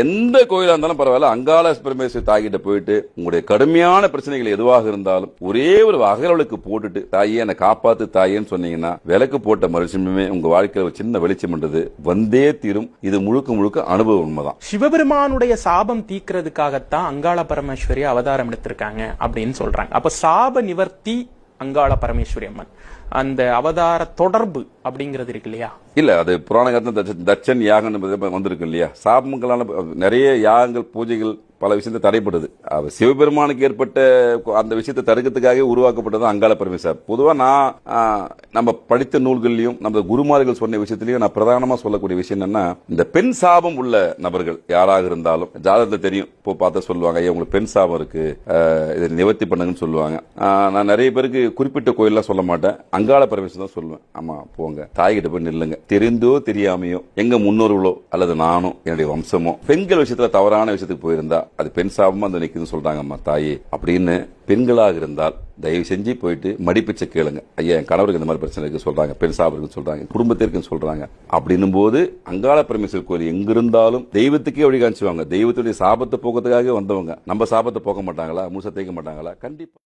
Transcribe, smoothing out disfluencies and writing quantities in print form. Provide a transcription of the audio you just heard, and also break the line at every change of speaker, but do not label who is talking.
எந்த கோயிலா இருந்தாலும் பரவாயில்ல, அங்காள பரமேஸ்வரி தாய்கிட்ட போயிட்டு உங்களுடைய கடுமையான பிரச்சனைகள் எதுவாக இருந்தாலும் ஒரே ஒரு அகலவளுக்கு போட்டுட்டு தாயே என்னை காப்பாத்து தாயேன்னு சொன்னீங்கன்னா விளக்கு போட்ட மறுபடியுமே உங்க வாழ்க்கையில ஒரு சின்ன வெளிச்சம் என்றது வந்தே தீரும். இது முழுக்க முழுக்க அனுபவ உண்மைதான்.
சிவபெருமானுடைய சாபம் தீக்கிறதுக்காகத்தான் அங்காள பரமேஸ்வரி அவதாரம் எடுத்திருக்காங்க அப்படின்னு சொல்றாங்க. அப்ப சாப நிவர்த்தி அங்காள பரமேஸ்வரி அம்மன் அந்த அவதார தொடர்பு அப்படிங்கிறது இருக்கு இல்லையா?
இல்ல, அது புராண காலத்துல தட்சன் யாகம் வந்திருக்கு இல்லையா? சாபங்களால நிறைய யாகங்கள் பூஜைகள் பல விஷயத்தை தடைப்படுது. சிவபெருமானுக்கு ஏற்பட்ட அந்த விஷயத்தை தடுக்கிறதுக்காக உருவாக்கப்பட்டது அங்காள பரமேஸ்வரி. பொதுவா நம்ம படித்த நூல்கள்லயும் நம்ம குருமார்கள் சொன்ன விஷயத்திலயும் நான் பிரதானமா சொல்லக்கூடிய விஷயம் என்னன்னா, இந்த பெண் சாபம் உள்ள நபர்கள் யாராக இருந்தாலும் ஜாதகத்தை தெரியும் இப்போ பார்த்தா சொல்லுவாங்க, ஐயா உங்களுக்கு பெண் சாபம் இருக்கு, இதை நிவர்த்தி பண்ணுங்கன்னு சொல்லுவாங்க. நான் நிறைய பேருக்கு குறிப்பிட்ட கோயில்லாம் சொல்ல மாட்டேன், அங்காள பரமேஸ்வரி தான் சொல்லுவேன். ஆமா போங்க, தாய்கிட்ட போய் நில்லுங்க. தெரிந்தோ தெரியாமையோ எங்க முன்னோர்களோ அல்லது நானோ என்னுடைய வம்சமோ பெண்கள் விஷயத்துல தவறான விஷயத்துக்கு போயிருந்தா அது பெண் சாபமா அந்த நிக்குதுன்னு சொல்றாங்க. அம்மா தாயே அப்படின்னு பெண்களாக இருந்தால் தயவு செஞ்சு போயிட்டு மடிப்பிச்சை கேளுங்க. ஐயா என் கணவருக்கு இந்த மாதிரி பிரச்சனை இருக்கு சொல்றாங்க, பெண் சாபம் இருக்குன்னு சொல்றாங்க, குடும்பத்திற்கு சொல்றாங்க. அப்படின்னும் போது அங்காள பரமேஸ்வரி கோயில் எங்கிருந்தாலும் தெய்வத்துக்கே வழி காமிச்சுவாங்க. தெய்வத்துடைய சாபத்தை போக்கிறதுக்காக வந்தவங்க நம்ம சாபத்தை போக்க மாட்டாங்களா? மூசை தேய்க்க மாட்டாங்களா? கண்டிப்பா.